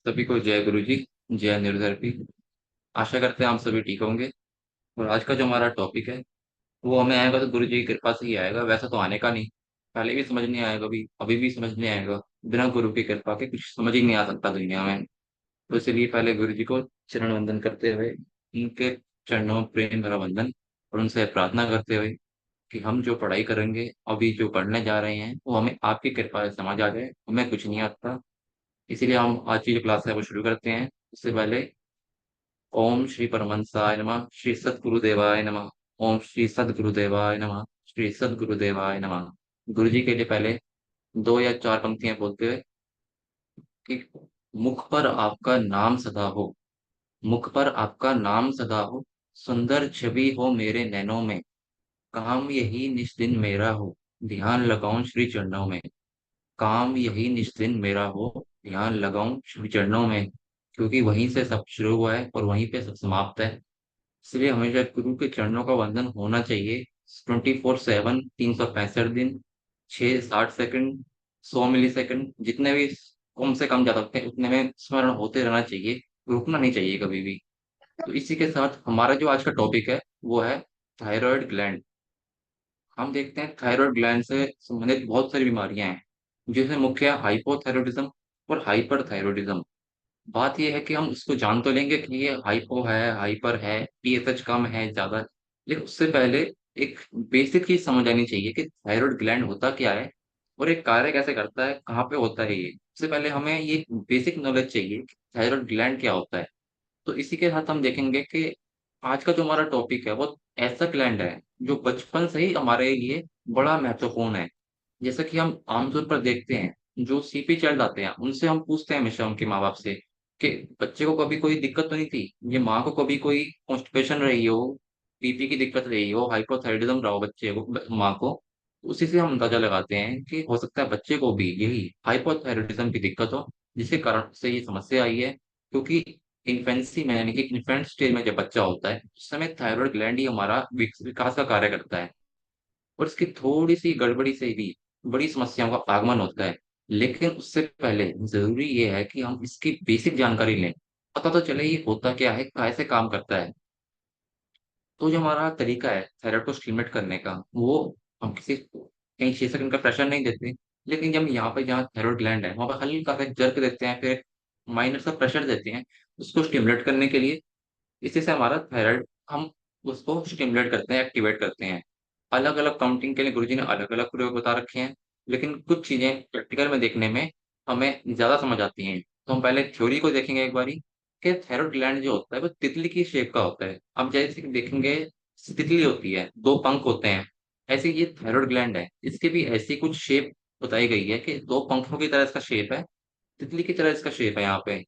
सभी को जय गुरु जी। जय निर्धर भी। आशा करते हैं आप सभी ठीक होंगे। और आज का जो हमारा टॉपिक है वो हमें आएगा तो गुरु जी की कृपा से ही आएगा, वैसा तो आने का नहीं। पहले भी समझ नहीं आएगा, अभी भी समझ नहीं आएगा। बिना गुरु की कृपा के कुछ समझ ही नहीं आ सकता दुनिया में। तो इसलिए पहले गुरु जी को चरण वंदन करते हुए, उनके चरणों में प्रेम भरा वंदन, और उनसे प्रार्थना करते हुए कि हम जो पढ़ाई करेंगे, अभी जो पढ़ने जा रहे हैं, वो हमें आपकी कृपा से समझ आ जाए। हमें कुछ नहीं आता। इसीलिए हम आज की जो क्लास है वो शुरू करते हैं। उससे पहले ओम श्री परमंसाय नमः, श्री सद्गुरुदेवाय नमः। ओम श्री सद्गुरुदेवाय नमः, श्री सद्गुरुदेवाय नमः। गुरु जी के लिए पहले दो या चार पंक्तियां बोलते हुए कि मुख पर आपका नाम सदा हो, मुख पर आपका नाम सदा हो, सुंदर छवि हो मेरे नैनों में, काम यही निज दिन मेरा हो, ध्यान लगाऊं श्री चरणों में। काम यही निज दिन मेरा हो, ध्यान लगाऊं श्री चरणों में। क्योंकि वहीं से सब शुरू हुआ है और वहीं पे सब समाप्त है। इसलिए हमेशा गुरु के चरणों का वंदन होना चाहिए। 24/7, 365 दिन, 660 सेकंड, 100 मिली सेकंड, जितने भी कम से कम जा सकते हैं उतने में स्मरण होते रहना चाहिए। रुकना नहीं चाहिए कभी भी। तो इसी के साथ हमारा जो आज का टॉपिक है वो है थायराइड ग्लैंड। हम देखते हैं थायराइड ग्लैंड से संबंधित बहुत सारी बीमारियां हैं, जिसमें मुख्य है हाइपोथायरॉयडिज्म और हाइपर थायरॉयडिज्म। बात यह है कि हम इसको जान तो लेंगे कि ये हाइपो है, हाइपर है, पीएसएच कम है, ज्यादा है। लेकिन उससे पहले एक बेसिक चीज समझ आनी चाहिए कि थायराइड ग्लैंड होता क्या है और एक कार्य कैसे करता है, कहाँ पे होता है। ये सबसे पहले हमें ये बेसिक नॉलेज चाहिए कि थायराइड ग्लैंड क्या होता है। तो इसी के साथ हम देखेंगे कि आज का जो हमारा टॉपिक है वो ऐसा ग्लैंड है जो बचपन से ही हमारे लिए बड़ा महत्वपूर्ण है। जैसा कि हम आमतौर पर देखते हैं, जो सीपी चाइल्ड आते हैं उनसे हम पूछते हैं हमेशा उनके माँ बाप से कि बच्चे को कभी कोई दिक्कत तो नहीं थी, ये माँ को कभी कोई कॉन्स्टिपेशन रही हो, पीपी की दिक्कत रही हो, हाइपोथायराइडिज्म रहा हो बच्चे को, माँ को। उसी से हम अंदाजा लगाते हैं कि हो सकता है बच्चे को भी यही हाइपोथायराइडिज्म की दिक्कत हो, जिसके कारण से ये समस्या आई है। क्योंकि इन्फेंसी में, यानी कि इन्फेंट स्टेज में जब बच्चा होता है उस समय थायराइड ग्लैंड ही हमारा विकास का कार्य करता है। और इसकी थोड़ी सी गड़बड़ी से भी बड़ी समस्याओं का आगमन होता है। लेकिन उससे पहले जरूरी ये है कि हम इसकी बेसिक जानकारी लें, पता तो चले ये होता क्या है, कैसे काम करता है। तो जो हमारा तरीका है थायराइड को स्टिमुलेट करने का, वो हम किसी कहीं 6 सेकंड का प्रेशर नहीं देते। लेकिन जब यहाँ पे जहाँ थायराइड ग्लैंड है वहां पर हल्का सा जर्क देते हैं, फिर माइनर सा प्रेशर देते हैं उसको स्टिमुलेट करने के लिए। इसी से हमारा थायराइड, हम उसको स्टिमुलेट करते हैं, एक्टिवेट करते हैं। अलग अलग काउंटिंग के लिए गुरुजी ने अलग अलग प्रयोग बता रखे हैं। लेकिन कुछ चीजें प्रैक्टिकल में देखने में हमें ज्यादा समझ आती हैं। तो हम पहले थ्योरी को देखेंगे एक बारी कि थायराइड ग्लैंड जो होता है वो तितली की शेप का होता है। अब जैसे कि देखेंगे, तितली होती है, दो पंख होते हैं। ऐसे ये थायराइड ग्लैंड है, इसकी भी ऐसी कुछ शेप बताई गई है कि दो पंखों की तरह इसका शेप है, तितली की तरह इसका शेप है यहाँ पे।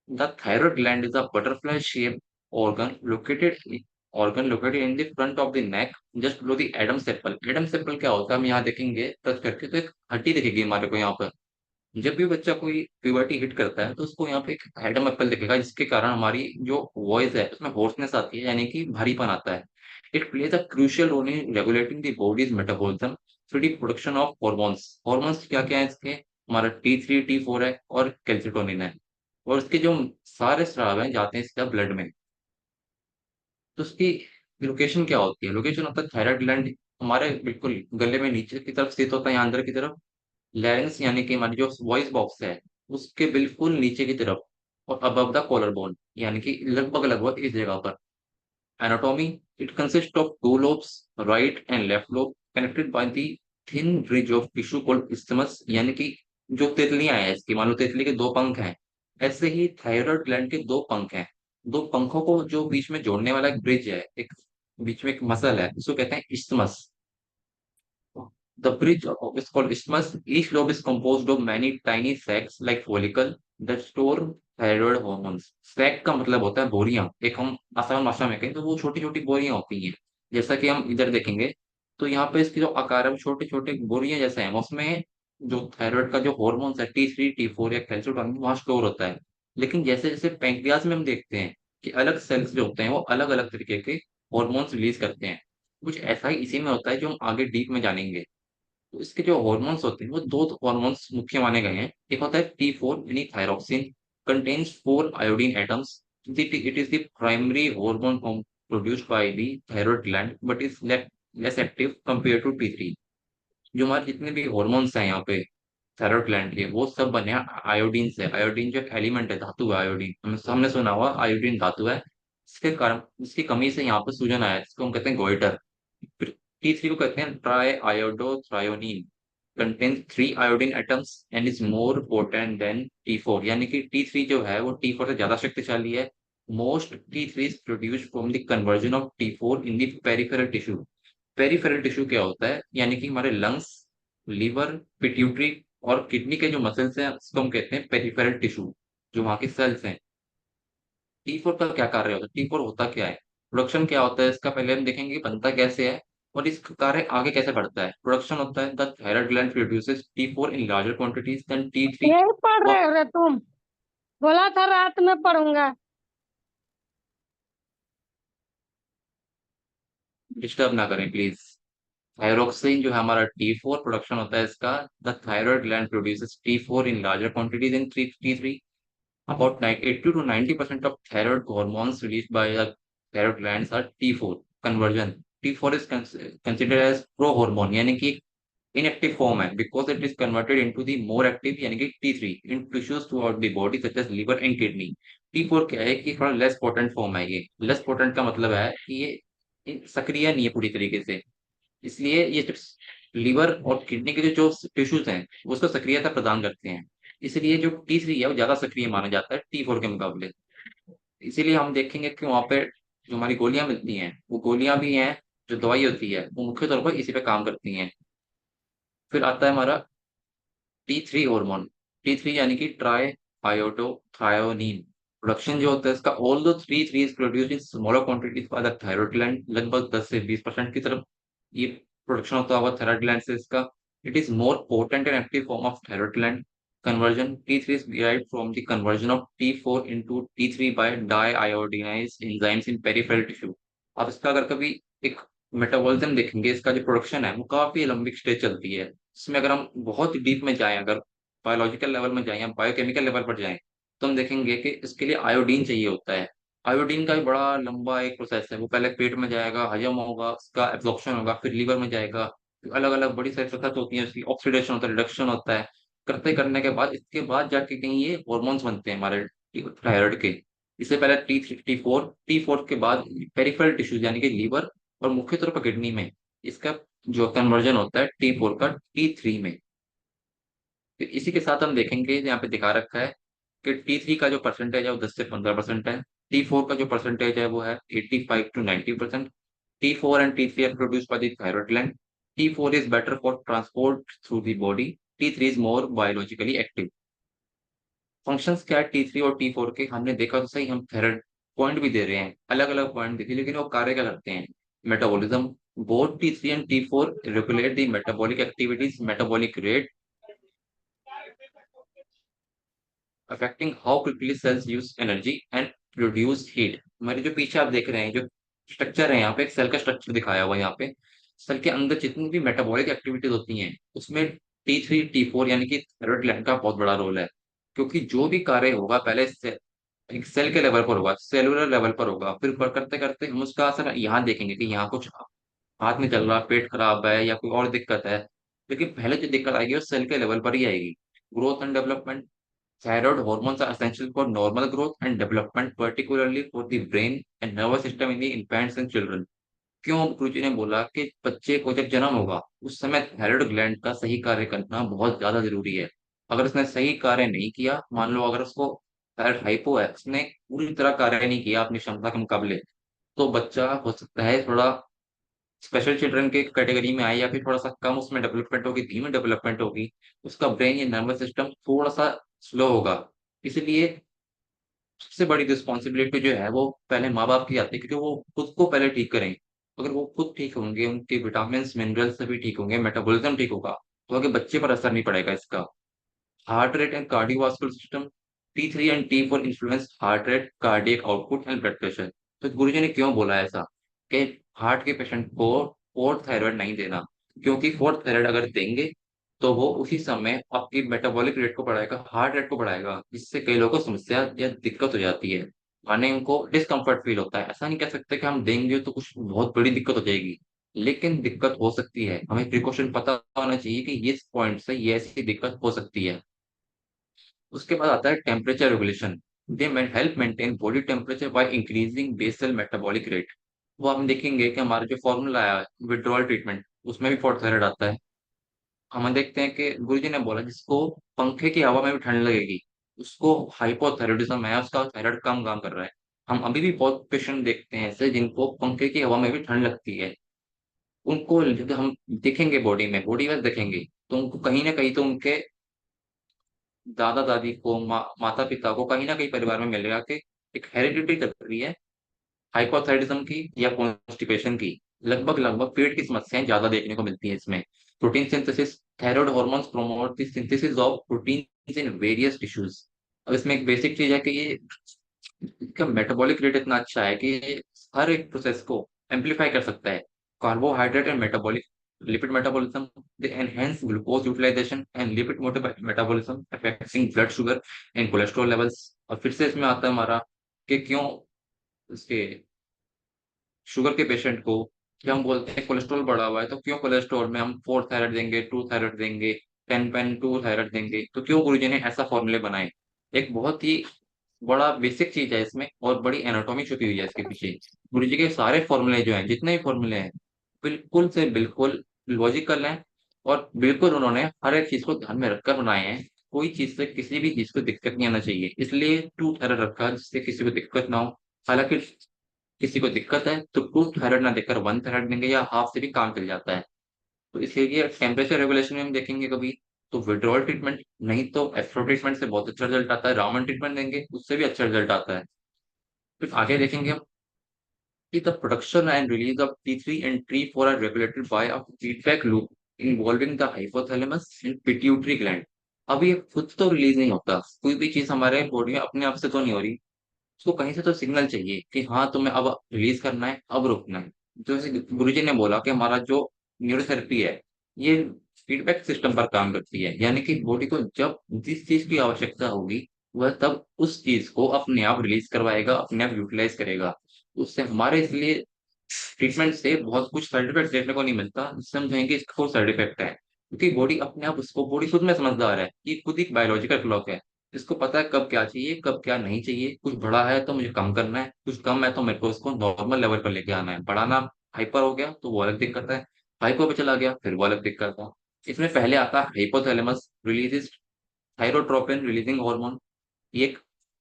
The thyroid gland is a butterfly-shaped organ located in the front of the neck, just below the Adam's apple. Adam's apple क्या होता है हम यहाँ देखेंगे टच करके तो एक हड्डी दिखेगी हमारे को यहाँ पर। जब भी बच्चा कोई प्यूबर्टी हिट करता है तो उसको यहाँ पे एक एडम एप्पल दिखेगा, जिसके कारण हमारी जो वॉइस है उसमें होर्सनेस आती है, यानी कि भारीपन आता है। It plays a crucial role in regulating the body's metabolism through the production of hormones. Hormones क्या क्या है इसके, हमारा T3 T4 है और कैल्सिटोनिन है। और इसके जो सारे स्राव हैं जाते हैं सीधा ब्लड में। तो उसकी लोकेशन क्या होती है, लोकेशन होता है थायराइड ग्लैंड हमारे बिल्कुल गले में नीचे की तरफ स्थित होता है, यहाँ अंदर की तरफ। लैरिंक्स यानी कि हमारी जो वॉइस बॉक्स है उसके बिल्कुल नीचे की तरफ, और अबव द कॉलर बोन, यानी कि लगभग लगभग इस जगह पर। Anatomy, it consist of two lobes, right and left lobe, connected by the thin bridge of tissue called isthmus। यानी कि जो तितलियां हैं इसकी, मान लो तितली के दो पंख हैं, ऐसे ही थायराइड ग्लैंड के दो पंख हैं। दो पंखों को जो बीच में जोड़ने वाला एक ब्रिज है, एक बीच में एक मसल है, उसको कहते हैं isthmus। The bridge is called isthmus. Each lobe is composed of many tiny sacs like follicle that store thyroid hormones. Sac का मतलब होता है बोरियां, एक हम आसान भाषा में कहें तो वो छोटी छोटी बोरियां होती हैं। जैसा कि हम इधर देखेंगे तो यहाँ पे इसकी जो आकार है वो छोटे छोटे बोरियां जैसे हैं, उसमें जो थायराइड का जो हॉर्मोन्स है T3 T4 या कैल्शियम वहाँ स्टोर होता है। लेकिन जैसे जैसे पैंक्रियाज में हम देखते हैं कि अलग सेल्स जो होते हैं वो अलग अलग तरीके के हॉर्मोन्स रिलीज करते हैं। कुछ ऐसा ही इसी में होता है जो हम आगे डीप में जानेंगे। तो इसके जो हॉर्मोन्स होते हैं वो दो हॉर्मोन्स मुख्य माने गए हैं। एक होता है T4 यानी thyroxine, contains four iodine atoms. It is the primary hormone produced by the thyroid gland, but is less active compared to T3. जो हमारे जितने भी हॉर्मोन्स हैं यहाँ पे थायराइड ग्लैंड के, वो सब बने हैं आयोडीन से। आयोडीन जो एलिमेंट है, धातु है आयोडीन, हमने सुना हुआ आयोडीन धातु है। इसके कारण, इसकी कमी से यहाँ पर सूजन आया है, इसको हम कहते हैं गोइटर। फिर T3 को कहते हैं triiodothyronine, contains three iodine atoms and is more potent than T4। यानी कि T3 जो है वो T4 से ज्यादा शक्तिशाली है। Most T3 is produced from the conversion of T4 in the peripheral tissue. Peripheral tissue क्या होता है? यानी कि हमारे लंग्स, लीवर, पिट्यूटरी और किडनी के जो मसल्स हैं उसको हम कहते हैं पेरिफेरल टिश्यू, जो वहाँ के सेल्स हैं। T4 का क्या कार्य होता है? T4 होता क्या है, प्रोडक्शन क्या होता है इसका, पहले हम देखेंगे कि बनता कैसे है और इसका कार्य आगे कैसे बढ़ता है। प्रोडक्शन होता है, the thyroid gland produces T4 in larger quantities than T3। यही पढ़ रहे हो रे तुम? बोला था रात में पढ़ूंगा। डिस्टर्ब ना करें प्लीज। थायरोक्सिन जो है हमारा T4 प्रोडक्शन होता है इसका। The thyroid gland produces T4 in larger quantities in T3। About 80 to 90% of thyroid hormones released by the thyroid glands are T4 conversion. T4 is considered as pro-hormone, यानी कि inactive form है, because it is converted into the more active यानी कि T3 in tissues throughout the body such as liver and kidney. T4 क्या है कि थोड़ा less potent form है ये। less potent का मतलब है कि ये सक्रिय नहीं है पूरी तरीके से, इसलिए ये जब लीवर और किडनी के जो टिश्यूज हैं वो उसको सक्रियता प्रदान करते हैं। इसलिए जो T3 है वो ज्यादा सक्रिय माना जाता है T4 के मुकाबले। इसीलिए हम देखेंगे कि वहां पे जो हमारी गोलियां मिलती हैं वो गोलियां भी हैं, जो दवाई होती है वो मुख्य तौर पर इसी पे काम करती हैं। फिर आता है हमारा T3 हार्मोन। T3 यानी कि ट्राई आयोडोथायोनिन। प्रोडक्शन जो होता है इसका, ऑल दो three is produced in smaller quantities by the thyroid gland, लगभग 10 से 20% की तरफ ये प्रोडक्शन होता हुआ थायराइड ग्लैंड से इसका। It is more potent and active form of thyroid gland conversion. T3 is derived from the conversion of T4 into T3 by diiodinized enzymes in peripheral tissue. आप इसका अगर कभी एक मेटाबॉलिज्म देखेंगे, इसका जो प्रोडक्शन है वो काफी लंबी स्टेज चलती है। इसमें अगर हम बहुत डीप में जाएं, अगर बायोलॉजिकल लेवल में जाएं या बायोकेमिकल लेवल पर जाएं, तो हम देखेंगे कि इसके लिए आयोडीन चाहिए होता है। आयोडीन का भी बड़ा लंबा एक प्रोसेस है, वो पहले पेट में जाएगा, हजम होगा, उसका एब्जॉर्प्शन होगा, फिर लीवर में जाएगा, अलग अलग बड़ी सारी प्रोसेस होती है, उसकी ऑक्सीडेशन होता है, रिडक्शन होता है। करते करने के बाद, इसके बाद जाके कहीं ये हॉर्मोन्स बनते हैं हमारे थायराइड के। इससे पहले T4 के बाद पेरिफेरल टिश्यूज यानी कि लीवर और मुख्य तौर पर किडनी में इसका जो कन्वर्जन होता है T4 का T3 में। फिर इसी के साथ हम देखेंगे यहाँ पे दिखा रखा है कि T3 का जो परसेंटेज है वो 10 से 15% है। T4 का जो परसेंटेज है वो है 85 to 90%। T4 and T3 are produced by the thyroid gland. T4 is better for transport through the body. T3 is more biologically active. Functions क्या है T3 और T4 के, हमने देखा तो सही, हम थेरेड पॉइंट भी दे रहे हैं, अलग अलग पॉइंट देखिए, लेकिन वो कार्य क्या करते हैं? Metabolism. Both T3 and T4 regulate the metabolic activities, metabolic rate, affecting how quickly cells use energy and produce heat. हमारे जो पीछे आप देख रहे हैं जो स्ट्रक्चर है, यहाँ पे एक सेल का स्ट्रक्चर दिखाया हुआ है यहाँ पे। सेल के अंदर जितनी भी मेटाबॉलिक एक्टिविटीज होती हैं उसमें T3 T4 यानी कि थायराइड ग्लैंड का बहुत बड़ा रोल है। क्योंकि जो भी कार्य होगा पहले एक सेल के लेवल पर होगा, सेलुलर लेवल पर होगा, फिर करते करते हम उसका असर यहाँ देखेंगे कि यहाँ कुछ हाथ में चल रहा, पेट खराब है या कोई और दिक्कत है, लेकिन पहले जो दिक्कत आएगी वो सेल के लेवल पर ही आएगी। Growth and development. Thyroid hormones are essential for normal growth and development, particularly for the brain and nervous system in the infants and children. क्यों गुरुजी ने बोला कि बच्चे को जब जन्म होगा उस समय थायराइड ग्लैंड का सही कार्य करना बहुत ज्यादा जरूरी है। अगर उसने सही कार्य नहीं किया, मान लो अगर उसको थायराइड हाइपो है, उसने पूरी तरह कार्य नहीं किया अपनी क्षमता के मुकाबले, तो बच्चा हो सकता है थोड़ा स्पेशल चिल्ड्रन के कैटेगरी में आए, या फिर थोड़ा सा कम उसमें डेवलपमेंट होगी, धीमी डेवलपमेंट होगी, उसका ब्रेन या नर्वस सिस्टम थोड़ा सा स्लो होगा। इसलिए सबसे बड़ी रिस्पॉन्सिबिलिटी जो है वो पहले माँ बाप की आती है, क्योंकि वो खुद को पहले ठीक करें। अगर वो खुद ठीक होंगे, उनके विटामिन मिनरल्स सभी ठीक होंगे, मेटाबॉलिज्म ठीक होगा, तो आगे बच्चे पर असर नहीं पड़ेगा इसका। Heart rate and cardiovascular system. T3 and T4 influence heart rate, cardiac output and blood pressure. तो गुरुजी ने क्यों बोला ऐसा कि हार्ट के पेशेंट को फोर्थ थायराइड नहीं देना? क्योंकि फोर्थ थायराइड अगर देंगे तो वो उसी समय आपकी मेटाबॉलिक रेट को बढ़ाएगा, हार्ट रेट को बढ़ाएगा, जिससे कई लोगों को समस्या या दिक्कत हो जाती है। माने उनको डिस्कम्फर्ट फील होता है। ऐसा नहीं कह सकते कि हम देंगे तो कुछ बहुत बड़ी दिक्कत हो जाएगी, लेकिन दिक्कत हो सकती है। हमें प्रिकॉशन पता होना चाहिए कि ये पॉइंट से ये ऐसी दिक्कत हो सकती है। उसके बाद आता है temperature regulation. They help maintain body temperature by increasing basal metabolic rate. वो हम देखेंगे कि हमारा जो फॉर्मूला आया विड्रॉल ट्रीटमेंट, उसमें भी फोर्थ आता है। हम देखते हैं कि गुरुजी ने बोला जिसको पंखे की हवा में भी ठंड लगेगी, उसको हाइपोथायरॉयडिज्म है, उसका थायराइड कम काम कर रहा है। हम अभी भी बहुत पेशेंट देखते हैं ऐसे जिनको पंखे की हवा में भी ठंड लगती है। उनको जब हम देखेंगे बॉडी में देखेंगे, तो उनको कहीं ना कहीं तो उनके दादा दादी को, माता पिता को कहीं ना कहीं परिवार में मिलेगा कि एक हेरिडिटी चल रही है हाइपोथायराइडिज्म की या कॉन्स्टिपेशन की। लगभग लगभग पेट की समस्याएं ज्यादा देखने को मिलती है इसमें। Protein synthesis, thyroid hormones promote the synthesis of protein in various tissues. अब इसमें एक बेसिक चीज है कि ये इसका मेटाबॉलिक रेट इतना अच्छा है कि ये हर एक प्रोसेस को एम्पलीफाई कर सकता है। Carbohydrate and metabolic lipid metabolism, they enhance glucose utilization and lipid metabolism affecting blood sugar and cholesterol levels. और फिर से इसमें आता है हमारा कि क्यों इसके शुगर के पेशेंट को क्या हम बोलते हैं कोलेस्ट्रॉल बढ़ा हुआ है, तो क्यों कोलेस्ट्रॉल में हम 4 थायराइड देंगे, 2 थायराइड देंगे, 10/2 थायराइड देंगे, तो क्यों गुरुजी ने ऐसा फॉर्मूले बनाए। एक बहुत ही बड़ा बेसिक चीज है इसमें और बड़ी एनाटॉमी छुपी हुई है इसके पीछे। गुरुजी के सारे फॉर्मूले जो हैं, जितने भी फॉर्मूले हैं, बिल्कुल से बिल्कुल लॉजिकल हैं। और बिल्कुल उन्होंने हर एक चीज को ध्यान में रखकर बनाए हैं। कोई चीज से किसी भी चीज को दिक्कत नहीं आना चाहिए, इसलिए 2 थायराइड रखा जिससे किसी को दिक्कत ना हो। हालांकि किसी को दिक्कत है तो 2 थायराइड ना देकर 1 थायराइड देंगे या हाफ से भी काम चल जाता है। तो इसलिए टेम्परेचर रेगुलेशन में हम देखेंगे कभी तो विड्रॉल ट्रीटमेंट, नहीं तो एस्ट्रो ट्रीटमेंट से बहुत अच्छा रिजल्ट आता है। रामन ट्रीटमेंट देंगे उससे भी अच्छा रिजल्ट आता है। फिर आगे देखेंगे हम कि the production and release of T3 and T4 are regulated by a feedback loop involving the hypothalamus and pituitary gland। अब ये खुद तो रिलीज नहीं होता, कोई भी चीज हमारे बॉडी में अपने आप से तो नहीं हो रही। उसको कहीं से तो सिग्नल चाहिए कि हाँ तुम्हें अब रिलीज करना है, अब रोकना है। तो जैसे गुरुजी ने बोला कि हमारा जो न्यूरोथेरेपी है, ये फीडबैक सिस्टम पर काम करती है, यानी कि बॉडी को जब जिस चीज की आवश्यकता होगी वह तब उस चीज को अपने आप रिलीज करवाएगा, अपने आप यूटिलाइज करेगा। उससे हमारे इसलिए ट्रीटमेंट से बहुत कुछ साइड इफेक्ट देखने को नहीं मिलता जिससे हम कहेंगे इसका कोई साइड इफेक्ट है, क्योंकि बॉडी अपने आप उसको, बॉडी खुद में समझदार है, ये खुद एक बायोलॉजिकल क्लॉक है। इसको पता है कब क्या चाहिए कब क्या नहीं चाहिए। कुछ बड़ा है तो मुझे कम करना है, कुछ कम है तो मेरे को उसको नॉर्मल लेवल पर लेके आना है। बढ़ाना हाइपर हो गया तो वो अलग दिक्कत है, हाइपर पे चला गया फिर वो अलग दिक्कत है। इसमें पहले आता है hypothalamus releases thyrotropin releasing hormone. ये एक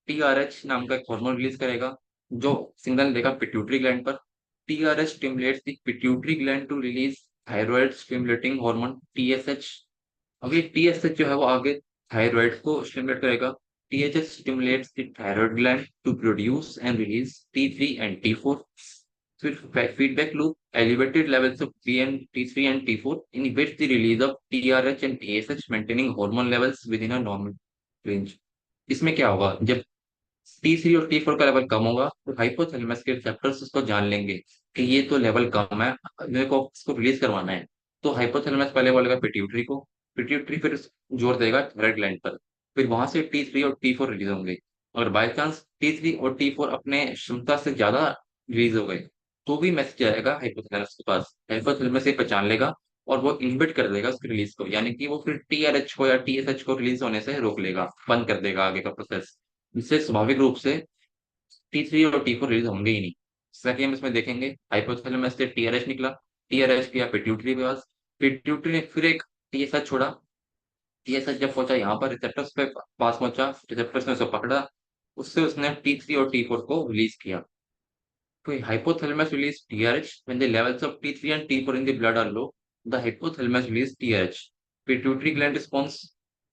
टीआरएच नाम का एक हार्मोन रिलीज करेगा जो सिग्नल देगा पिट्यूटरी ग्लैंड पर। TRH stimulates the pituitary gland to release thyroid stimulating hormone TSH. अब ये टीएसएच जो है वो आगे थायराइड को स्टिमुलेट करेगा। THH stimulates the thyroid gland to produce and release T3 and T4। फिर feedback loop, elevated levels of T and T3 and T4 inhibits the release of TRH and TSH, maintaining hormone levels within a normal range। इसमें क्या होगा जब T3 और T4 का level कम होगा तो hypothalamus के रिसेप्टर्स उसको जान लेंगे कि ये तो लेवल कम है, मेरे को इसको रिलीज करवाना है। तो हाइपोथैलेमस पहले बोलेगा पिट्यूटरी को, पिट्यूटरी फिर जोर देगा थायराइड ग्लैंड पर। फिर वहां से T3 और T4 रिलीज होंगे। और बाय चांस T3 और T4 अपने क्षमता से ज्यादा रिलीज हो गए तो भी मैसेज आएगा हाइपोथैलेमस के पास। हाइपोथैलेमस ये पहचान लेगा और वो इनहिबिट कर देगा उसकी रिलीज को, यानी कि वो फिर टीआरएच को या टीएसएच को रिलीज होने से रोक लेगा, बंद कर देगा आगे का प्रोसेस। इससे स्वाभाविक रूप से T3 और T4 रिलीज होंगे ही नहीं। जैसा कि हम इसमें देखेंगे हाइपोथैलेमस से टीआरएच निकला, टीआरएच गया पिट्यूटरी के पास, पिट्यूटरी ने फिर एक टीएसएच छोड़ा। टीएसएच जब पहुंचा यहाँ पर रिसेप्टर्स पे पास पहुंचा, रिसेप्टर्स ने उसे पकड़ा, उससे उसने T3 और T4 को रिलीज किया। तो hypothalamus release TRH when the levels of T3 and T4 in the blood are low. The hypothalamus release TRH. Pituitary gland response.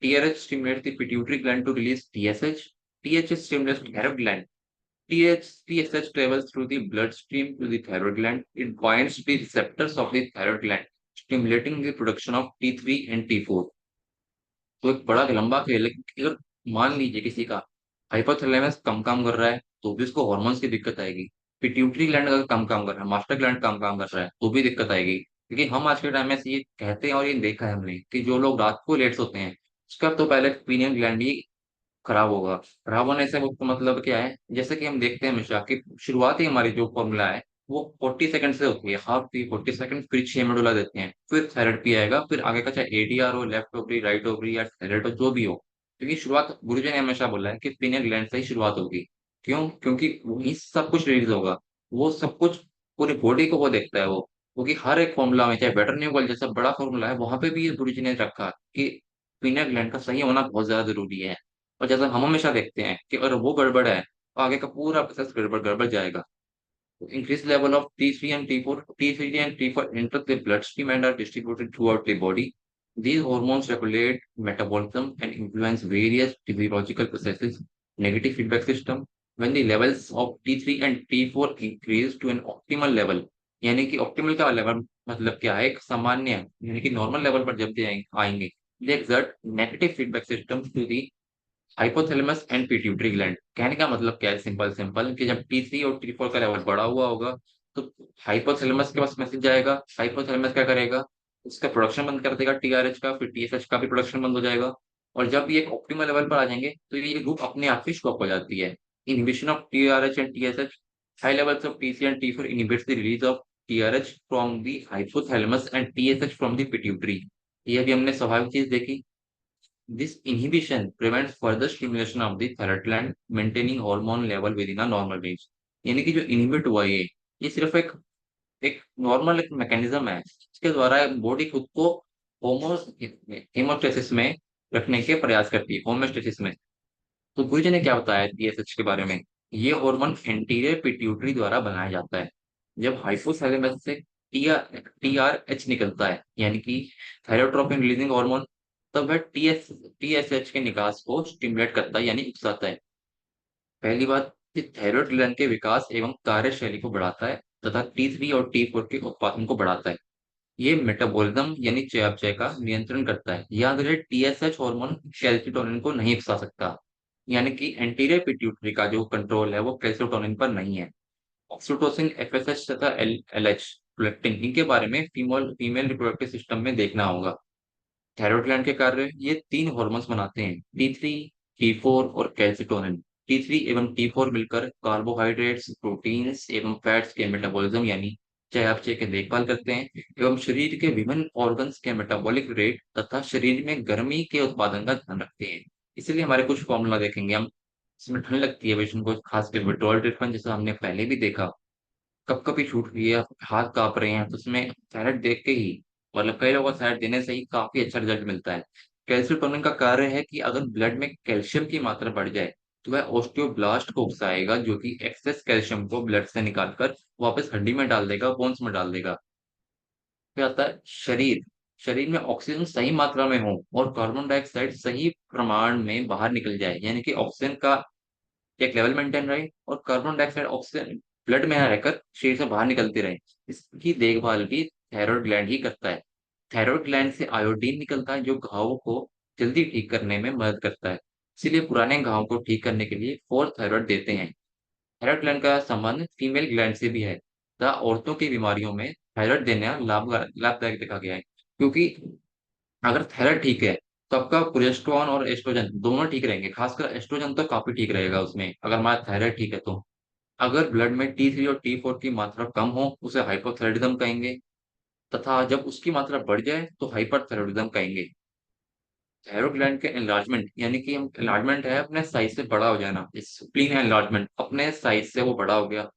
TRH stimulates the pituitary gland to release TSH. THS stimulates thyroid gland. TSH travels through the bloodstream to the thyroid gland. It binds the receptors of the thyroid gland, stimulating the production of T3 and T4। तो एक बड़ा लंबा खेल है कि अगर मान लीजिए किसी का हाइपोथैलेमस कम काम कर रहा है तो भी उसको हॉर्मोन्स की दिक्कत आएगी। पिट्यूटरी ग्लैंड अगर कम काम कर रहा है, मास्टर ग्लैंड कम काम कर रहा है तो भी दिक्कत आएगी। क्योंकि हम आज के टाइम में से ये कहते हैं और ये देखा है हमने कि जो लोग रात को लेट सोते हैं उसका तो पहले पीनियल ग्लैंड ही खराब होगा। खराब होने से वो मतलब क्या है, जैसे कि हम देखते हैं हमेशा कि शुरुआती हमारी जो फॉर्मूला है वो 40 सेकंड से होती है, हाफ पी 40 सेकंड, फिर 6 मिनट देते हैं, फिर थायराइड पी आएगा, फिर आगे का चाहे एडीआर हो, लेफ्ट ओवरी, राइट ओवरी या थायराइड हो, जो भी हो। क्योंकि शुरुआत गुरुजी ने हमेशा बोला है कि पीनियल ग्लैंड से ही शुरुआत होगी। क्यों? क्योंकि वही सब कुछ रिलीज होगा। वो सब कुछ पूरी बॉडी को वो देखता है वो। क्योंकि हर एक फॉर्मूला में, चाहे बेटर न्यूबल जैसा बड़ा फॉर्मूला है, वहां पे भी ये गुरुजी ने रखा कि पीनियल ग्लैंड का सही होना बहुत ज्यादा जरूरी है। और जैसा हम हमेशा देखते हैं कि अगर वो गड़बड़ है तो आगे का पूरा प्रोसेस गड़बड़ गड़बड़ जाएगा। Increased level of T3 and T4, T3 and T4 enter the bloodstream and are distributed throughout the body. These hormones regulate metabolism and influence various physiological processes. Negative feedback system. When the levels of T3 and T4 increase to an optimal level, यानी कि optimal का level मतलब क्या है, एक सामान्य यानी कि नॉर्मल लेवल पर जब भी आएंगे, they exert negative feedback system to the hypothalamus and pituitary gland. कहने का मतलब क्या है, सिंपल सिंपल कि जब T3 और T4 का लेवल बढ़ा हुआ होगा तो हाइपोथैलेमस के पास मैसेज जाएगा। हाइपोथैलेमस क्या करेगा, उसका प्रोडक्शन बंद कर देगा टीआरएच का, फिर टीएसएच का भी प्रोडक्शन बंद हो जाएगा। और जब ये एक ऑप्टिमल लेवल पर आ जाएंगे तो ये ग्रुप अपने आप ही स्टॉप हो जाती है। Inhibition of TRH and TSH. High levels of T3 and T4 inhibits the release of TRH from the hypothalamus and TSH from the pituitary. ये भी हमने स्वाभाविक चीज देखी। This inhibition prevents further stimulation of the thyroid gland, maintaining hormone level within a normal range। यानी कि जो inhibit हुआ ये सिर्फ एक एक नॉर्मल एक मैकेनिज्म है, इसके द्वारा बॉडी खुद को होमो हेमोस्टेसिस में रखने के प्रयास करती है, होमोस्टेसिस में। तो गुरुजी ने क्या बताया टीएसएच के बारे में, ये हार्मोन एंटीरियर पिट्यूटरी द्वारा बनाया जाता है। जब हाइपोथैलेमस से टीआरएच निकलता है, यानी कि थायरोट्रोपिन रिलीजिंग हार्मोन, तब वह टीएसएच के निकास को स्टिमुलेट करता है, यानी उकसाता है। पहली बात, ये थायराइड ग्लैंड के विकास एवं कार्यशैली को बढ़ाता है तथा T3 और T4 के उत्पादन को बढ़ाता है। ये मेटाबॉलिज्म यानी चयापचय का नियंत्रण करता है। याद रहे, टीएसएच हार्मोन कैल्सिटोनिन को नहीं उकसा सकता, यानी कि एंटीरियर पिट्यूटरी का जो कंट्रोल है वो कैल्सिटोनिन पर नहीं है। ऑक्सीटोसिन, एफएसएच तथा एलएच, प्रोलेक्टिन, इनके बारे में फीमेल फीमेल रिप्रोडक्टिव सिस्टम में देखना होगा। थायराइड ग्लैंड के कार्य, ये तीन हॉर्मोन्स बनाते हैं, T3, T4 और कैल्सिटोनिन। T3 एवं T4 मिलकर कार्बोहाइड्रेट्स, प्रोटीन्स एवं फैट्स के मेटाबॉलिज्म यानी चयापचय की देखभाल करते हैं एवं शरीर के विभिन्न ऑर्गन्स के मेटाबॉलिक रेट तथा शरीर में गर्मी के उत्पादन का ध्यान रखते हैं। इसलिए हमारे कुछ फॉर्मूला देखेंगे हम। इसमें ठंड लगती है पेशेंट को, खासकर विड्रॉल ट्रीटमेंट जैसा हमने पहले भी देखा, कब कभी छूट रही है, हाथ कांप रहे हैं, तो उसमें थायराइड देख के ही, मतलब कई लोगों को थायराइड देने से ही काफी अच्छा रिजल्ट मिलता है। कैल्शियम का कार्य है कि अगर ब्लड में कैल्शियम की मात्रा बढ़ जाए तो वह ऑस्टियोब्लास्ट को उकसाएगा, जो कि एक्सेस कैल्शियम को ब्लड से निकालकर वापस हड्डी में डाल देगा, बोन्स में डाल देगा। क्या आता है, शरीर शरीर में ऑक्सीजन सही मात्रा में हो और कार्बन डाइऑक्साइड सही प्रमाण में बाहर निकल जाए, यानी कि ऑक्सीजन का एक लेवल मेंटेन रहे और कार्बन डाइऑक्साइड ऑक्सीजन ब्लड में ना रहकर शरीर से बाहर निकलती रहे। इसकी देखभाल भी थायराइड ग्लैंड ही करता है। थायराइड ग्लैंड से आयोडीन निकलता है जो घावों को जल्दी ठीक करने में मदद करता है। इसीलिए पुराने घावों को ठीक करने के लिए फोर थायराइड देते हैं। थायराइड ग्लैंड का संबंध फीमेल ग्लैंड से भी है, तथा औरतों की बीमारियों में थायराइड देना लाभदायक देखा गया है। क्योंकि अगर थायराइड ठीक है तो आपका प्रोजेस्टेरोन और एस्ट्रोजन दोनों ठीक रहेंगे, खासकर एस्ट्रोजन तो काफी ठीक रहेगा उसमें, अगर हमारा थायराइड ठीक है तो। अगर ब्लड में T3 और T4 की मात्रा कम हो उसे हाइपोथायराइडिज्म कहेंगे, तथा जब उसकी मात्रा बढ़ जाए तो हाइपरथायराइडिज्म कहेंगे। थायराइड ग्लैंड के एनलार्जमेंट, यानी कि हम एनलार्जमेंट है अपने साइज से बड़ा हो जाना, स्प्लीन है एनलार्जमेंट, अपने साइज से वो बड़ा हो गया।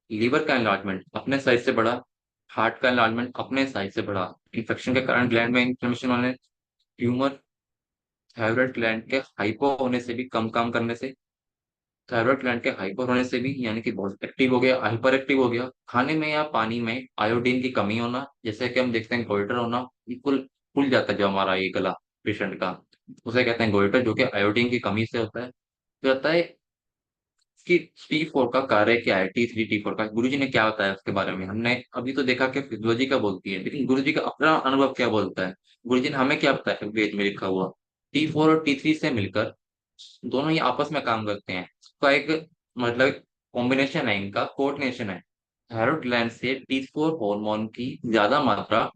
लीवर का एनलार्जमेंट अपने साइज से बड़ा। हार्ट का एनलार्जमेंट अपने साइज से बड़ा। इन्फेक्शन के कारण ग्लैंड में इन्फ्लेमेशन होने, ट्यूमर, थायराइड ग्लैंड के हाइपो होने से भी, कम काम करने से, थायराइड ग्लैंड के हाइपर होने से भी, यानी कि बहुत एक्टिव हो गया, हाइपर एक्टिव हो गया। खाने में या पानी में आयोडीन की कमी होना, जैसे कि हम देखते हैं गोइटर होना, बिल्कुल फूल जाता है जो हमारा ये गला पेशेंट का, उसे कहते हैं गोइटर, जो कि आयोडीन की कमी से होता है। तो होता है कि T4 का कार्य क्या है, T3 T4 का गुरुजी ने क्या बताया उसके बारे में, हमने अभी तो देखा कि फिजियोलॉजी का बोलती है, लेकिन गुरुजी का अपना अनुभव क्या बोलता है। गुरुजी ने हमें क्या बताया वेद में लिखा हुआ, T4 और T3 से मिलकर दोनों ही आपस में काम करते हैं, उसका एक मतलब कॉम्बिनेशन है, इनका कोऑर्डिनेशन है। थायराइड ग्लैंड से T4 हार्मोन की ज्यादा मात्रा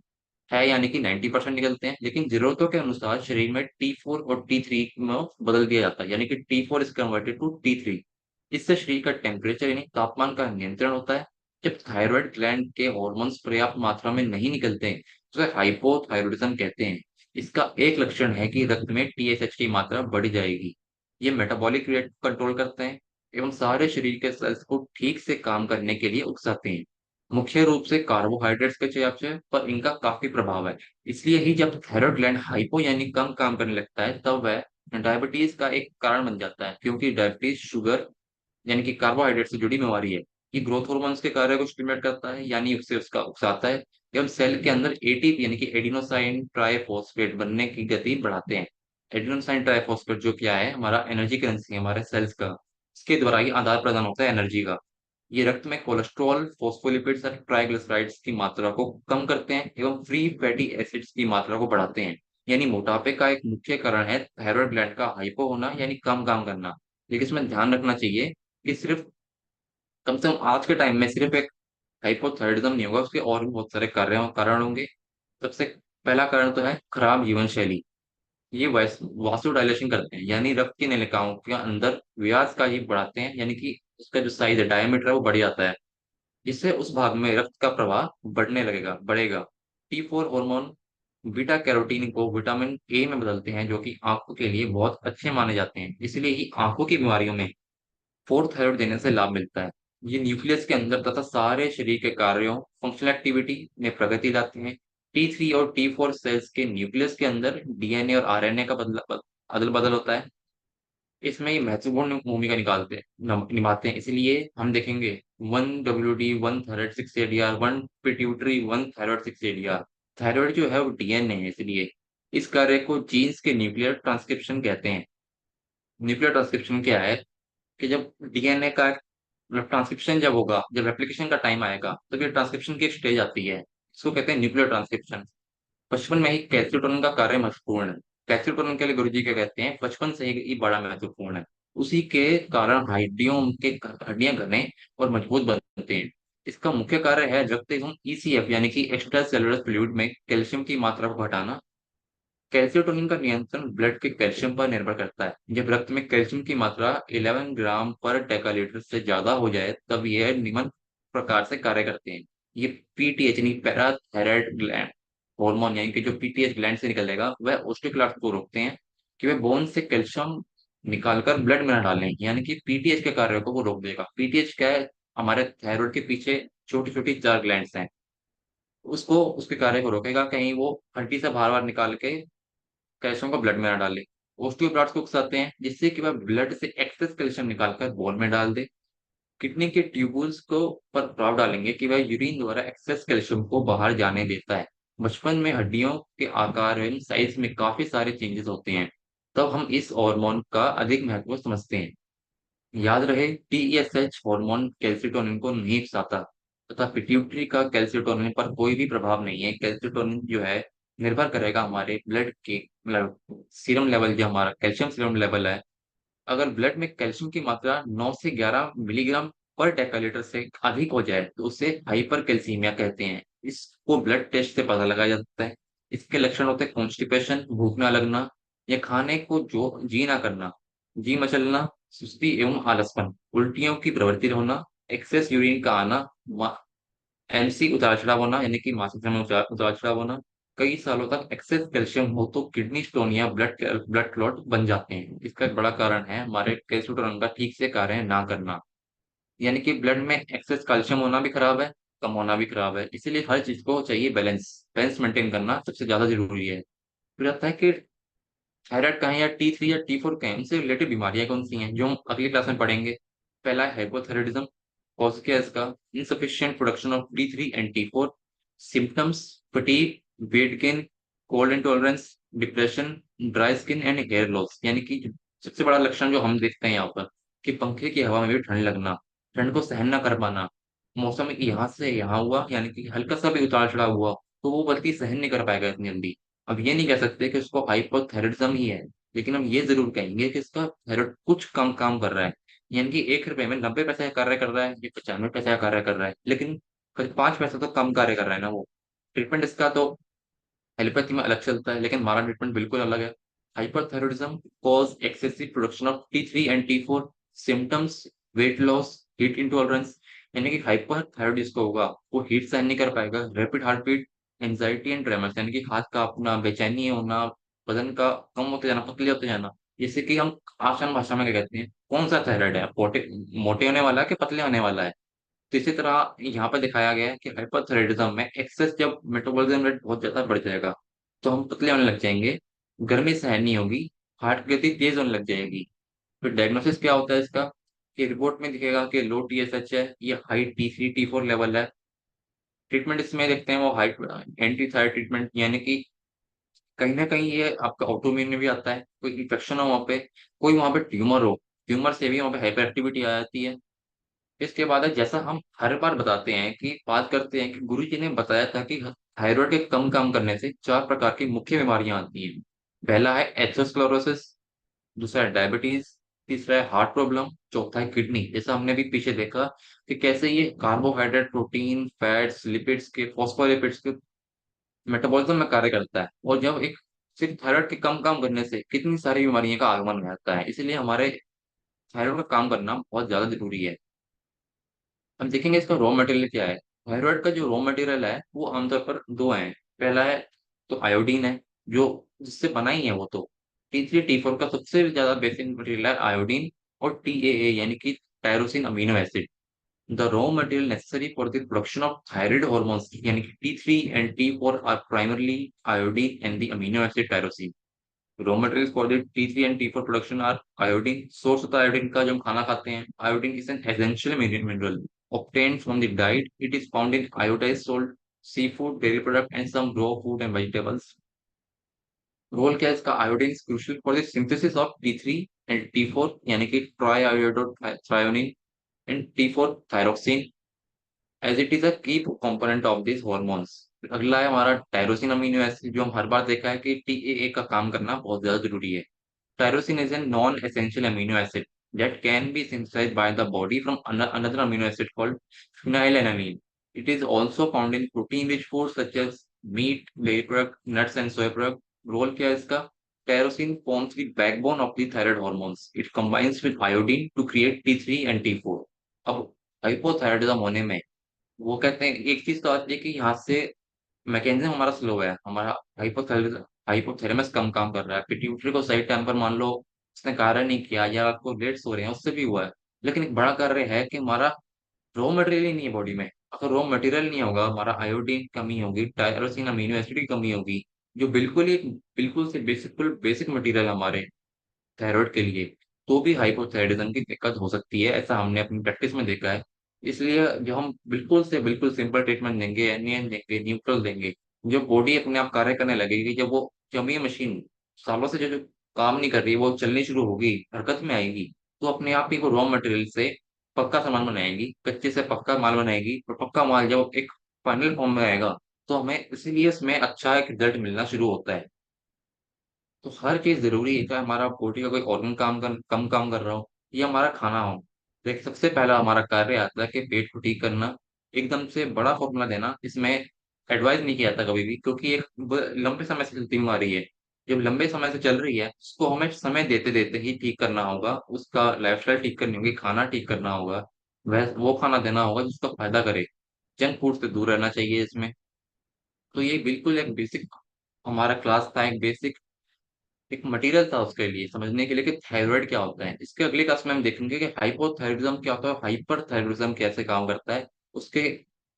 है, यानी कि 90% निकलते हैं, लेकिन जरूरतों के अनुसार शरीर में T4 और T3 में बदल दिया जाता है, यानी कि T4 is converted to T3। इससे शरीर का टेम्परेचर यानी तापमान का नियंत्रण होता है। जब थायराइड ग्लैंड के हॉर्मोन्स पर्याप्त मात्रा में नहीं निकलते हैं, तो उसे हाइपोथायरॉयडिज्म कहते हैं। इसका एक लक्षण है कि रक्त में TSH की मात्रा बढ़ जाएगी। ये मेटाबॉलिक रेट को कंट्रोल करते हैं एवं सारे शरीर के सेल्स को ठीक से काम करने के लिए उकसाते हैं। मुख्य रूप से कार्बोहाइड्रेट्स के चयापचय पर इनका काफी प्रभाव है। इसलिए ही जब थायराइड ग्लैंड हाइपो यानी कम काम करने लगता है, तब वह डायबिटीज का एक कारण बन जाता है, क्योंकि डायबिटीज शुगर यानी कि कार्बोहाइड्रेट से जुड़ी बीमारी है। ये ग्रोथ हार्मोन्स के कार्य को स्टिमुलेट करता है, यानी उससे उसका उकसाता है एवं सेल के अंदर एटीपी यानी कि एडिनोसाइन ट्राइफॉस्फेट बनने की गति बढ़ाते हैं। एडिनोसाइन ट्राइफॉस्फेट जो क्या है, हमारा एनर्जी करेंसी है हमारे सेल्स का। इसके द्वारा ही आदान प्रदान होता है एनर्जी का। ये रक्त में कोलेस्ट्रॉल, फॉस्फोलिपिड्स और ट्राइग्लिसराइड्स की मात्रा को कम करते हैं एवं फ्री फैटी एसिड्स की मात्रा को बढ़ाते हैं। यानी मोटापे का एक मुख्य कारण है थायराइड ग्लैंड का हाइपो होना, यानी कम काम करना। लेकिन इसमें ध्यान रखना चाहिए कि सिर्फ कम से कम आज के टाइम में सिर्फ एक हाइपोथायराइडिज्म नहीं होगा, उसके और भी बहुत सारे कारण होंगे। सबसे पहला कारण तो है खराब जीवन शैली। ये वासोडाइलेशन करते हैं, यानी रक्त की नलिकाओं के अंदर व्यास का ये बढ़ाते हैं, यानी कि उसका जो साइज है, डायमीटर है, वो बढ़ जाता है। जिससे उस भाग में रक्त का प्रवाह बढ़ेगा। T4 हार्मोन बीटा कैरोटीन को विटामिन ए में बदलते हैं, जो कि आंखों के लिए बहुत अच्छे माने जाते हैं। इसलिए ही आंखों की बीमारियों में फोर्थ थायराइड देने से लाभ मिलता है। ये न्यूक्लियस के अंदर तथा सारे शरीर के कार्यों, फंक्शनल एक्टिविटी में प्रगति लाते हैं। T3 और T4 सेल्स के न्यूक्लियस के अंदर डीएनए और आरएनए का अदल बदल होता है। इसमें ये महत्वपूर्ण भूमिका निभाते हैं। इसलिए हम देखेंगे 1 WD, 1 thyroid 6 ADR, 1 pituitary, 1 thyroid 6 ADR। Thyroid जो है वो डीएनए है, इसलिए इस कार्य को जीन्स के न्यूक्लियर ट्रांसक्रिप्शन कहते हैं। न्यूक्लियर ट्रांसक्रिप्शन क्या है कि जब डीएनए का मतलब ट्रांसक्रिप्शन जब होगा, जब रेप्लिकेशन का टाइम आएगा, तब ये ट्रांसक्रिप्शन की एक स्टेज आती है, इसको कहते हैं न्यूक्लियर ट्रांसक्रिप्शन। बचपन में ही कैल्शियोटोनिन का कार्य महत्वपूर्ण है। कैल्शियोटोनिन के लिए गुरुजी क्या कहते हैं, बचपन से ही बड़ा महत्वपूर्ण है। उसी के कारण हड्डियां घने और मजबूत बनते हैं। इसका मुख्य कार्य है रक्त एवं ईसीएफ यानी कि एक्स्ट्रा सेलुलर फ्लूइड में कैल्शियम की मात्रा को घटाना। कैल्शियोटोनिन का नियंत्रण ब्लड के कैल्शियम पर निर्भर करता है। जब रक्त में कैल्शियम की मात्रा 11 ग्राम पर डेकालीटर से ज्यादा हो जाए, तब यह निम्न प्रकार से कार्य करते हैं। ये पीटीएच यानी पैरा थायराइड ग्लैंड हार्मोन, यानी कि जो पीटीएच ग्लैंड से निकलेगा, वह ओस्टियोक्लास्ट को रोकते हैं कि वे बोन से कैल्शियम निकालकर ब्लड में न डालें, यानी कि पीटीएच के कार्य को वो रोक देगा। पीटीएच क्या है, हमारे थायराइड के पीछे छोटी छोटी 4 ग्लैंड्स हैं, उसको उसके कार्य को रोकेगा, कहीं वो हड्डी से बार बार निकाल के कैल्शियम को ब्लड में ना डाले। ओस्टियोब्लास्ट को उकसाते हैं, जिससे कि वह ब्लड से एक्सेस कैल्शियम निकालकर बोन में डाल दे। किडनी के ट्यूबुल्स को पर प्रभाव डालेंगे कि वह यूरिन द्वारा एक्सेस कैल्शियम को बाहर जाने देता है। बचपन में हड्डियों के आकार एवं साइज में काफी सारे चेंजेस होते हैं, तब हम इस हार्मोन का अधिक महत्व समझते हैं। याद रहे, टीएसएच हार्मोन कैल्शिटोनिन को नहीं उकसाता तथा पिट्यूटरी का कैल्शिटोनिन पर कोई भी प्रभाव नहीं है। कैल्शिटोनिन जो है निर्भर करेगा हमारे ब्लड के मतलब सीरम लेवल, जो हमारा कैल्शियम सीरम लेवल है। अगर ब्लड में कैल्शियम की मात्रा 9 से 11 मिलीग्राम पर डेकालीटर से अधिक हो जाए, तो उसे हाइपर कैल्सीमिया कहते हैं। इसको ब्लड टेस्ट से पता लगाया जा सकता है। इसके लक्षण होते हैं कॉन्स्टिपेशन, भूख ना लगना या खाने को जो जी ना करना, जी मचलना, सुस्ती एवं आलसपन, उल्टियों की प्रवृत्ति होना, एक्सेस यूरिन का आना, एमसी उतार चढ़ाव होना यानी कि मासिक धर्म में उतार चढ़ाव होना, कई सालों तक एक्सेस कैल्शियम हो तो किडनी स्टोन या ब्लड क्लॉट बन जाते हैं। इसका एक बड़ा कारण है हमारे कैल्शियम का ठीक से कार्य ना करना। यानी कि ब्लड में एक्सेस कैल्शियम होना भी खराब है, कम होना भी खराब है। इसीलिए हर चीज को चाहिए बैलेंस। बैलेंस मेंटेन करना सबसे ज्यादा जरूरी है। फिर आता है कि थायराइड का है या T3 या T4 का है, उनसे रिलेटेड बीमारियां कौन सी हैं, जो हम अगली क्लास में पढ़ेंगे। पहला है हाइपोथायराइडिज्म। कॉज क्या है इसका, insufficient production of T3 and T4। Symptoms, fatigue, weight gain, cold intolerance, depression, dry skin and hair loss. यानी कि सबसे बड़ा लक्षण जो हम देखते हैं यहाँ पर, कि पंखे की हवा में भी ठंड लगना, ठंड को सहन न कर पाना, मौसम यहाँ से यहाँ हुआ, यानी कि हल्का सा भी उतार चढ़ाव हुआ तो वो बल्कि सहन नहीं कर पाएगा इतनी जल्दी। अब ये नहीं कह सकते कि उसको हाइपोथायराइडिज्म ही है, लेकिन हम ये जरूर कहेंगे कि इसका थायराइड कुछ कम काम कर रहा है। यानी कि 1 रुपए में 90 पैसे का कार्य कर रहा है, ये 95 पैसे का कार्य कर रहा है, लेकिन 5 पैसे तो कम कार्य कर रहा है ना वो। ट्रीटमेंट इसका तो एलोपैथी में अलग चलता है, लेकिन हमारा ट्रीटमेंट बिल्कुल अलग है। Hyperthyroidism cause excessive production of T3 and T4। Symptoms: weight loss, heat intolerance. यानी कि हाइपरथायरॉयड जिसको होगा वो हीट सहन नहीं कर पाएगा। Rapid heartbeat, anxiety and tremors, यानी कि हाथ कांपना, बेचैनी होना, बदन का कम होते जाना, पतले होते जाना। जैसे कि हम आसान भाषा में क्या कहते हैं, कौन सा थायराइड है, मोटे मोटे होने वाला है कि पतले होने वाला है। तो इसी तरह यहाँ पर दिखाया गया है कि हाइपरथायराइडिज्म में एक्सेस, जब मेटाबॉलिज्म रेट बहुत ज्यादा बढ़ जाएगा तो हम पतले होने लग जाएंगे, गर्मी सहन नहीं होगी, हार्ट की गति तेज होने लग जाएगी। फिर डायग्नोसिस क्या होता है इसका, कि रिपोर्ट में दिखेगा कि लो TSH है, ये हाई T3 T4 लेवल है। ट्रीटमेंट इसमें देखते हैं वो हाई एंटी थायराइड ट्रीटमेंट, यानी कि कहीं ना कहीं ये आपका ऑटोइम्यून में भी आता है, कोई इन्फेक्शन हो वहाँ पे, कोई वहाँ पे ट्यूमर हो, ट्यूमर से भी वहाँ पे हाइपर एक्टिविटी आ जाती है। इसके बाद है, जैसा हम हर बार बताते हैं कि बात करते हैं कि गुरु जी ने बताया था कि थायराइड के कम काम करने से 4 प्रकार की मुख्य बीमारियां आती हैं। पहला है एथेरोस्क्लेरोसिस, दूसरा है डायबिटीज, तीसरा है हार्ट प्रॉब्लम, चौथा है किडनी। जैसा हमने भी पीछे देखा कि कैसे ये कार्बोहाइड्रेट, प्रोटीन, फैट्स, लिपिड्स के, फॉस्फोलिपिड्स के मेटाबॉलिज्म में कार्य करता है। और जब एक सिर्फ थायराइड के कम काम करने से कितनी सारी बीमारियों का आगमन हो जाता है, इसलिए हमारे थायराइड का काम करना बहुत ज्यादा जरूरी है। हम देखेंगे इसका रॉ मटेरियल क्या है। थायराइड का जो रॉ मटेरियल है वो आमतौर पर दो है। पहला है तो आयोडीन है, जो जिससे बना ही है वो तो। T3 T4 का सबसे ज्यादा बेसिक मटेरियल है आयोडीन। और TAA यानी कि tyrosine amino acid. The raw material necessary for the production of thyroid hormones, यानी कि T3 and T4 are primarily iodine and the amino acid tyrosine. Raw material for the T3 and T4 production are iodine. Source होता है iodine का, जो हम खाना खाते हैं। Iodine is an essential mineral obtained from the diet. It is found in iodized salt, seafood, dairy product, and some raw food and vegetables. Role क्या है इसका, iodine is crucial for the synthesis of T3 and T4, यानी कि triiodothyronine and T4 thyroxine, as it is a key component of this hormones. अगला है हमारा tyrosine amino acid, जो हम हर बार देखा है कि TAA का काम करना बहुत ज्यादा जरूरी है। Tyrosine is a non-essential amino acid that can be synthesized by the body from another amino acid called phenylalanine. It is also found in protein-rich foods such as meat, dairy product, nuts, and soy product. Role क्या है इसका? Tyrosine forms the backbone of the thyroid hormones. It combines with iodine to create T3 and T4. अब hypothyroidism होने में वो कहते हैं एक चीज तो आती है कि यहाँ से मैकेनिज्म हमारा स्लो है, हमारा हाइपोथैलेमस कम काम कर रहा है, पिट्यूटरी को सही टाइम पर मान लो उसने कार्य नहीं किया या आपको लेट सो रहे हैं, उससे भी हुआ है। लेकिन एक बड़ा कार्य है कि हमारा रॉ मटेरियल ही नहीं है बॉडी में। अगर रॉ मटेरियल नहीं होगा, हमारा आयोडीन की कमी होगी, टायरोसिन अमीनो एसिड की कमी होगी, जो बिल्कुल से बेसिक मटेरियल हमारे थायराइड के लिए, तो भी हाइपोथायराइडिज्म की दिक्कत हो सकती है। ऐसा हमने अपनी प्रैक्टिस में देखा है। इसलिए जो हम बिल्कुल से बिल्कुल सिंपल ट्रीटमेंट देंगे, एनियन देंगे, न्यूट्रल देंगे, जो बॉडी अपने आप कार्य करने लगेगी, जब वो जमी मशीन सालों से जो जो काम नहीं कर रही वो चलनी शुरू होगी, हरकत में आएगी, तो अपने आप ही वो रॉ मटेरियल से पक्का सामान बनाएगी, कच्चे से पक्का माल बनाएगी। और पक्का माल जब एक फाइनल फॉर्म में आएगा तो हमें इसीलिए इसमें अच्छा एक रिजल्ट मिलना शुरू होता है। तो हर चीज जरूरी है, चाहे हमारा बॉडी का कोई ऑर्गन कम काम कर रहा हो या हमारा खाना हो। देख, सबसे पहला हमारा कार्य आता है कि पेट को ठीक करना। एकदम से बड़ा फॉर्मूला देना इसमें एडवाइस नहीं किया जाता कभी भी, क्योंकि एक लंबे समय से चलती बीमारी है। जब लंबे समय से चल रही है उसको हमें समय देते देते ही ठीक करना होगा, उसका लाइफस्टाइल ठीक करनी होगी, खाना ठीक करना होगा, वह वो खाना देना होगा जिसका फायदा करे। जंक फूड से दूर रहना चाहिए इसमें। तो ये बिल्कुल एक बेसिक हमारा क्लास था, एक बेसिक एक मटेरियल था उसके लिए समझने के लिए कि थायराइड क्या होता है। इसके अगले क्लास में हम देखेंगे कि हाइपोथायराइडिज्म क्या होता है, हाइपरथायराइडिज्म कैसे काम करता है, उसके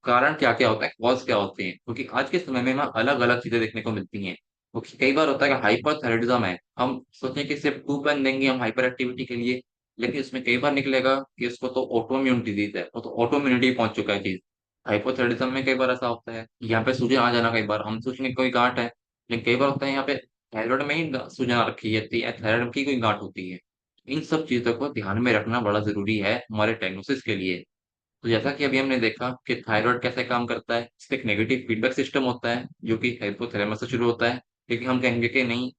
कारण क्या क्या होता है, कॉज क्या होते हैं। क्योंकि आज के समय में हमें अलग अलग चीजें देखने को मिलती हैं। क्योंकि कई बार होता है कि हाइपरथायराइडिज्म है, हम सोचें कि सिर्फ 2 पेन देंगे हम हाइपर एक्टिविटी के लिए, लेकिन इसमें कई बार निकलेगा कि इसको तो ऑटोइम्यून डिजीज है, वो तो ऑटोइम्यूनिटी पहुंच चुका है चीज। हाइपोथायराइडिज्म में कई बार ऐसा होता है, यहाँ पे सूजन आ जाना, कई बार हम सोचेंगे कोई गांठ है, लेकिन कई बार होता है यहाँ पे थायराइड में ही सूजन आ रखी रहती है, थायराइड की कोई गांठ होती है। इन सब चीजों को ध्यान में रखना बड़ा जरूरी है हमारे डायग्नोसिस के लिए। तो जैसा कि अभी हमने देखा कि थायराइड कैसे काम करता है, इसका एक नेगेटिव फीडबैक सिस्टम होता है जो कि हाइपोथैलेमस से शुरू होता है। लेकिन हम कहेंगे कि नहीं,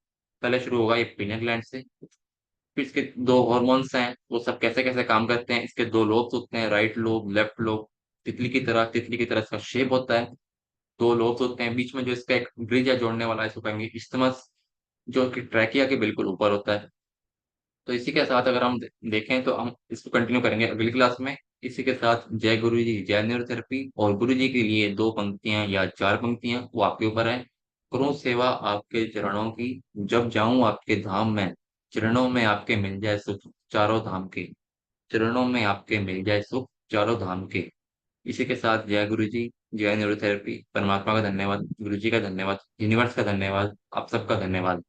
पहले शुरू होगा ये पिनियल ग्लैंड से। फिर इसके दो हॉर्मोन्स हैं, वो सब कैसे कैसे काम करते हैं, इसके दो लोब्स होते हैं, राइट लोब, लेफ्ट लोब। तितली की तरह इसका शेप होता है। दो लोग होते हैं, बीच में जो इसका एक ब्रिज है जोड़ने वाला, इसको कहेंगे इस्थमस, जो कि ट्रैकिया के बिल्कुल ऊपर होता है। तो इसी के साथ अगर हम देखें तो हम इसको कंटिन्यू करेंगे अगली क्लास में। इसी के साथ जय गुरु जी, जय न्यूरोथेरेपी। और गुरु जी के लिए दो पंक्तियां या चार पंक्तियां, वो आपके ऊपर है। करूं सेवा आपके चरणों की, जब जाऊं आपके धाम में, चरणों में आपके मिल जाए सुख चारों धाम के। चरणों में आपके मिल जाए सुख चारों धाम के। इसी के साथ जय गुरु जी, जय न्यूरोथेरेपी। परमात्मा का धन्यवाद, गुरु जी का धन्यवाद, यूनिवर्स का धन्यवाद, आप सबका धन्यवाद।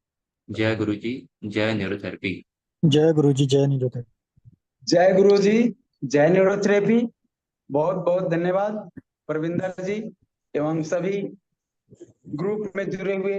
जय गुरु जी, जय न्यूरोथेरेपी। जय गुरु जी, जय नीरज। जय गुरु जी, जय न्यूरोथेरेपी। बहुत बहुत धन्यवाद प्रविंदर जी एवं सभी ग्रुप में जुड़े हुए